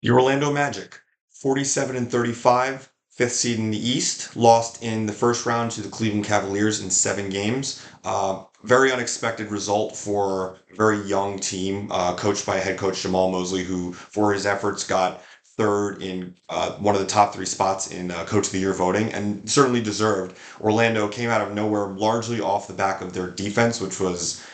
The Orlando Magic, 47 and 35, fifth seed in the East, lost in the first round to the Cleveland Cavaliers in 7 games. Very unexpected result for a very young team, coached by head coach Jamal Mosley, who, for his efforts, got third in one of the top three spots in Coach of the Year voting, and certainly deserved. Orlando came out of nowhere, largely off the back of their defense, which was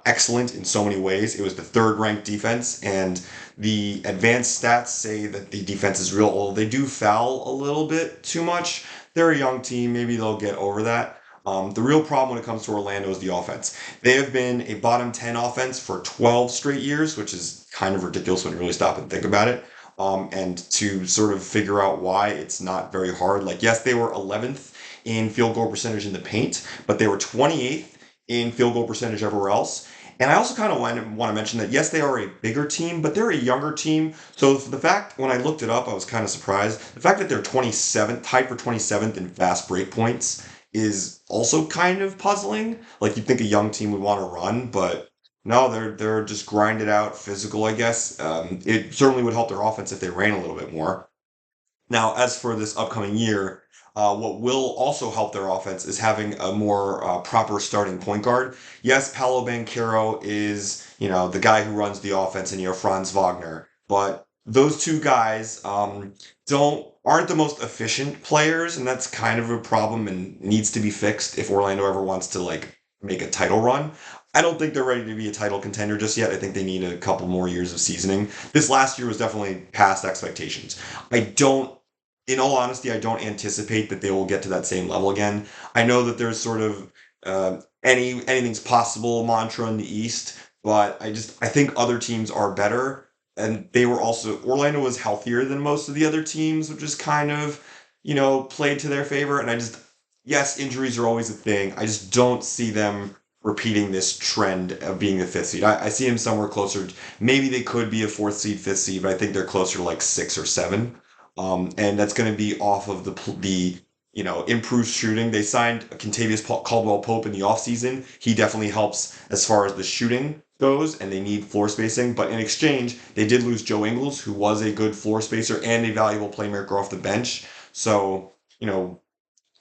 excellent in so many ways. It was the third ranked defense, and the advanced stats say that the defense is real old. They do foul a little bit too much. They're a young team. Maybe they'll get over that. The real problem when it comes to Orlando is the offense. They have been a bottom 10 offense for 12 straight years, which is kind of ridiculous when you really stop and think about it. And to sort of figure out why, it's not very hard. Like, yes, they were 11th in field goal percentage in the paint, but they were 28th in field goal percentage everywhere else. And I also kind of want to mention that yes, they are a bigger team, but they're a younger team. So the fact, when I looked it up, I was kind of surprised. The fact that they're 27th, tied for 27th in fast break points, is also kind of puzzling. Like you'd think a young team would want to run, but no, they're just grinded out, physical, I guess. It certainly would help their offense if they ran a little bit more. Now, as for this upcoming year, what will also help their offense is having a more proper starting point guard. Yes, Paolo Banchero is, the guy who runs the offense, and Franz Wagner, but those two guys don't aren't the most efficient players, and that's kind of a problem and needs to be fixed if Orlando ever wants to like make a title run. I don't think they're ready to be a title contender just yet. I think they need a couple more years of seasoning. This last year was definitely past expectations. I don't In all honesty, I don't anticipate that they will get to that same level again. I know that there's sort of anything's possible mantra in the East, but I think other teams are better, and they were also Orlando was healthier than most of the other teams, which is kind of played to their favor. And yes, injuries are always a thing. I just don't see them repeating this trend of being the fifth seed. I see them somewhere closer. Maybe they could be a fourth seed, fifth seed, but I think they're closer to like six or seven. And that's going to be off of the improved shooting. They signed Caldwell Pope in the offseason. He definitely helps as far as the shooting goes, and they need floor spacing. But in exchange, they did lose Joe Ingles, who was a good floor spacer and a valuable playmaker off the bench. So,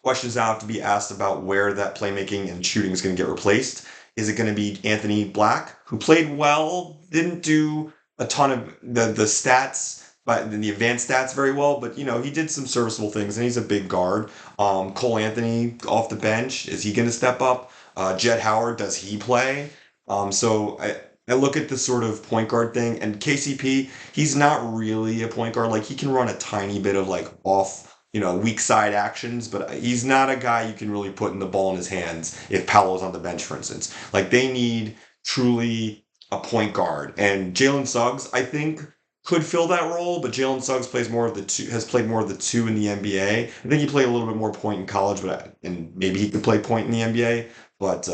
questions now have to be asked about where that playmaking and shooting is going to get replaced. Is it going to be Anthony Black, who played well, didn't do a ton of the stats, but the advanced stats very well, but he did some serviceable things, and he's a big guard. Cole Anthony off the bench, is he going to step up? Jet Howard, does he play? I look at the sort of point guard thing, and KCP, he's not really a point guard. Like he can run a tiny bit of like off weak side actions, but he's not a guy you can really put in the ball in his hands if Paolo's on the bench, for instance. Like they need truly a point guard, and Jalen Suggs, I think, could fill that role, but Jalen Suggs has played more of the two in the NBA. I think he played a little bit more point in college, and maybe he could play point in the NBA. But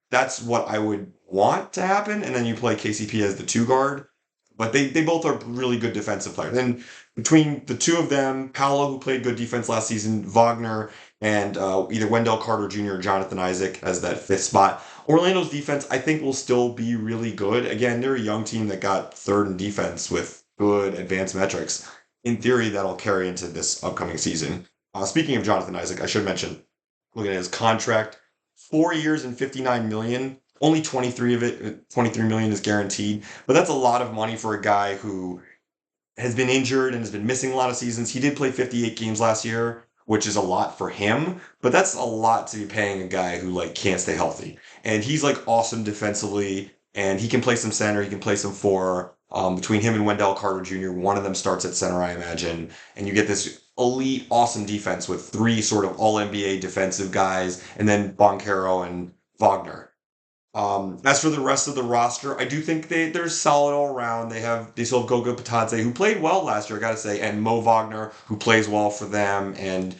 that's what I would want to happen, and then you play KCP as the two guard. But they both are really good defensive players. And between the two of them, Paolo, who played good defense last season, Wagner, and either Wendell Carter Jr. or Jonathan Isaac as that fifth spot, Orlando's defense, I think, will still be really good. Again, they're a young team that got third in defense with good advanced metrics. In theory, that'll carry into this upcoming season. Speaking of Jonathan Isaac, I should mention, looking at his contract, 4 years and 59 million. Only 23 million is guaranteed, but that's a lot of money for a guy who has been injured and has been missing a lot of seasons. He did play 58 games last year, which is a lot for him, but that's a lot to be paying a guy who like can't stay healthy. And he's like awesome defensively, and he can play some center, he can play some four. Between him and Wendell Carter Jr., one of them starts at center, I imagine, and you get this elite, awesome defense with three sort of all NBA defensive guys, and then Boncaro and Wagner. As for the rest of the roster, I do think they're solid all around. They still have Goga Patadze, who played well last year, I gotta say, and Mo Wagner, who plays well for them, and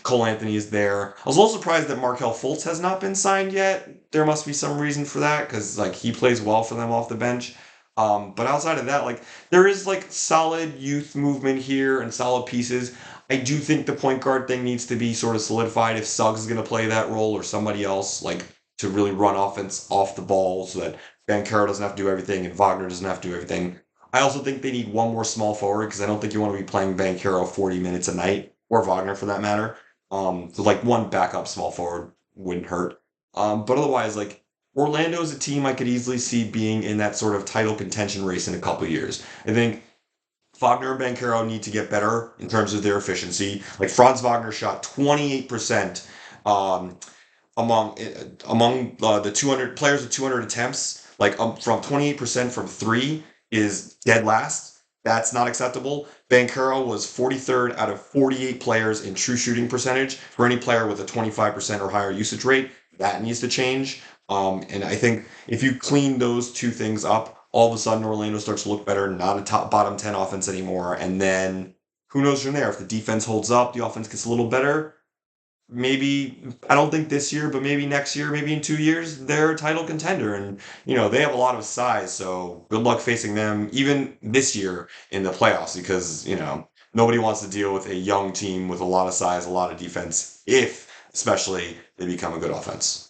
Cole Anthony is there. I was a little surprised that Markel Fultz has not been signed yet. There must be some reason for that, because like he plays well for them off the bench. But outside of that, like there is like solid youth movement here and solid pieces. I do think the point guard thing needs to be sort of solidified if Suggs is going to play that role or somebody else, like to really run offense off the ball so that Banchero doesn't have to do everything and Wagner doesn't have to do everything. I also think they need one more small forward because I don't think you want to be playing Banchero 40 minutes a night or Wagner for that matter. So like one backup small forward wouldn't hurt. But otherwise, like Orlando is a team I could easily see being in that sort of title contention race in a couple years. I think Wagner and Banchero need to get better in terms of their efficiency. Like Franz Wagner shot 28% um, among the 200 players with 200 attempts, like from 28% from three is dead last. That's not acceptable. Bankero was 43rd out of 48 players in true shooting percentage. For any player with a 25% or higher usage rate, that needs to change. And I think if you clean those two things up, all of a sudden Orlando starts to look better, not a top bottom 10 offense anymore. And then who knows from there? If the defense holds up, the offense gets a little better, maybe I don't think this year, but maybe next year, maybe in 2 years, they're a title contender. And they have a lot of size, so good luck facing them even this year in the playoffs because nobody wants to deal with a young team with a lot of size, a lot of defense, if especially they become a good offense.